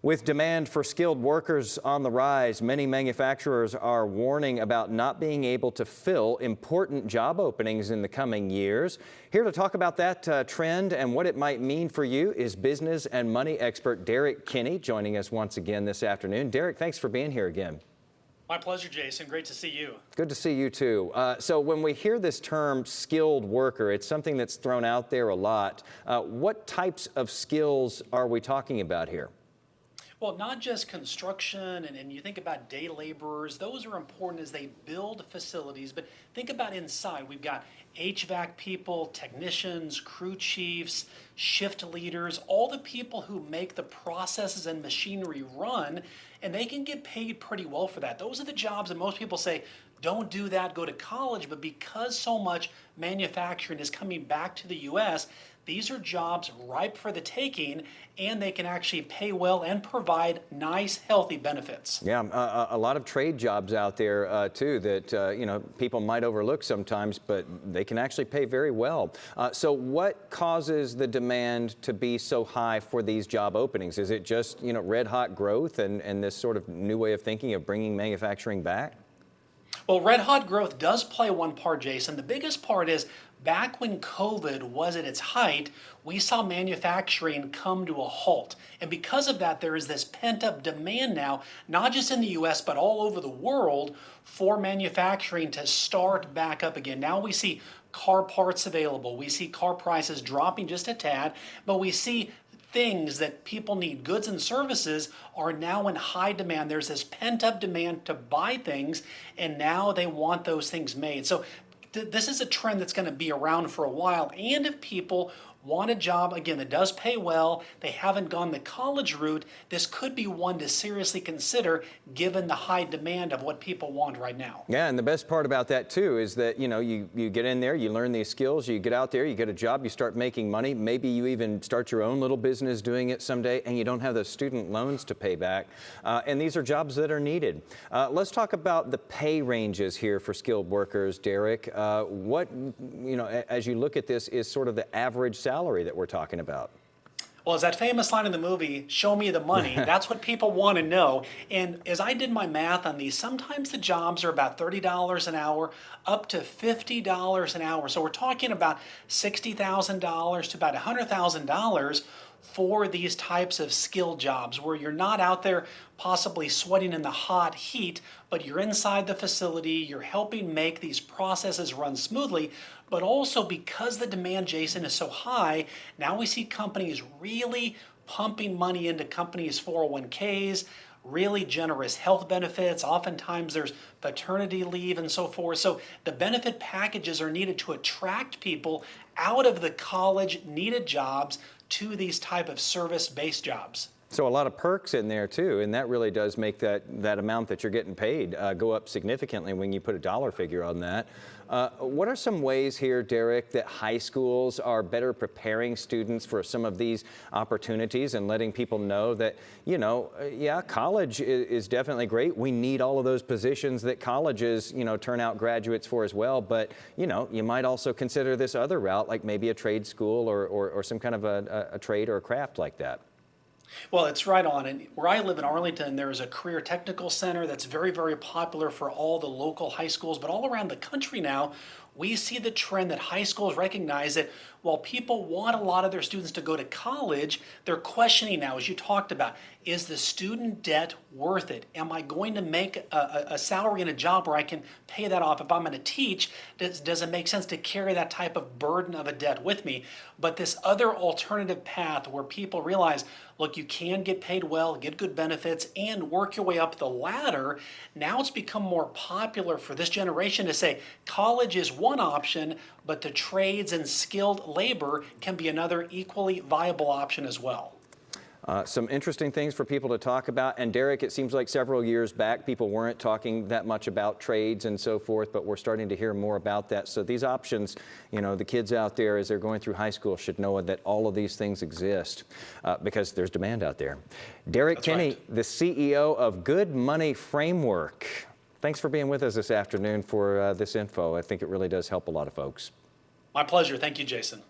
With demand for skilled workers on the rise, many manufacturers are warning about not being able to fill important job openings in the coming years. Here to talk about that trend and what it might mean for you is business and money expert Derek Kinney, joining us once again this afternoon. Derek, thanks for being here again. My pleasure, Jason. Great to see you. Good to see you too. So when we hear this term skilled worker, it's something that's thrown out there a lot. What types of skills are we talking about here? Well, not just construction, and you think about day laborers, those are important as they build facilities, but think about inside. We've got HVAC people, technicians, crew chiefs, shift leaders, all the people who make the processes and machinery run, and they can get paid pretty well for that. Those are the jobs that most people say, don't do that, go to college, but because so much manufacturing is coming back to the U.S., these are jobs ripe for the taking, and they can actually pay well and provide nice, healthy benefits. Yeah, a lot of trade jobs out there too that people might overlook sometimes, but they can actually pay very well. So what causes the demand to be so high for these job openings? Is it just red hot growth and this sort of new way of thinking of bringing manufacturing back? Well, red hot growth does play one part, Jason. The biggest part is back when COVID was at its height, we saw manufacturing come to a halt. And because of that, there is this pent-up demand now, not just in the U.S., but all over the world for manufacturing to start back up again. Now we see car parts available. We see car prices dropping just a tad, but we see things that people need, goods and services, are now in high demand. There's this pent-up demand to buy things, and now they want those things made. So this is a trend that's going to be around for a while. And if people want a job, again, that does pay well, they haven't gone the college route, this could be one to seriously consider given the high demand of what people want right now. Yeah, and the best part about that too is that, you get in there, you learn these skills, you get out there, you get a job, you start making money. Maybe you even start your own little business doing it someday, and you don't have those student loans to pay back. And these are jobs that are needed. Let's talk about the pay ranges here for skilled workers, Derek. What, as you look at this, is sort of the average salary that we're talking about? Well, as that famous line in the movie, show me the money, that's what people want to know. And as I did my math on these, sometimes the jobs are about $30 an hour up to $50 an hour. So we're talking about $60,000 to about $100,000 for these types of skilled jobs where you're not out there possibly sweating in the hot heat, but you're inside the facility, you're helping make these processes run smoothly. But also because the demand, Jason, is so high, now we see companies really pumping money into companies' 401ks, really generous health benefits. Oftentimes there's paternity leave and so forth. So the benefit packages are needed to attract people out of the college needed jobs to these type of service-based jobs. So a lot of perks in there too, and that really does make that amount that you're getting paid go up significantly when you put a dollar figure on that. What are some ways here, Derek, that high schools are better preparing students for some of these opportunities and letting people know that, yeah, college is definitely great. We need all of those positions that colleges, turn out graduates for as well. But, you might also consider this other route, like maybe a trade school or some kind of a trade or a craft like that. Well, it's right on. And where I live in Arlington, there is a career technical center that's very, very popular for all the local high schools. But all around the country now, we see the trend that high schools recognize that while people want a lot of their students to go to college, they're questioning now, as you talked about, is the student debt worth it? Am I going to make a salary in a job where I can pay that off? If I'm going to teach, does it make sense to carry that type of burden of a debt with me? But this other alternative path where people realize, look, you can get paid well, get good benefits, and work your way up the ladder, now it's become more popular for this generation to say college is one option, but the trades and skilled labor can be another equally viable option as well. Some interesting things for people to talk about. And Derek, it seems like several years back, people weren't talking that much about trades and so forth, but we're starting to hear more about that. So these options, the kids out there as they're going through high school should know that all of these things exist because there's demand out there. Derek Kinney, right. The CEO of Good Money Framework. Thanks for being with us this afternoon for this info. I think it really does help a lot of folks. My pleasure. Thank you, Jason.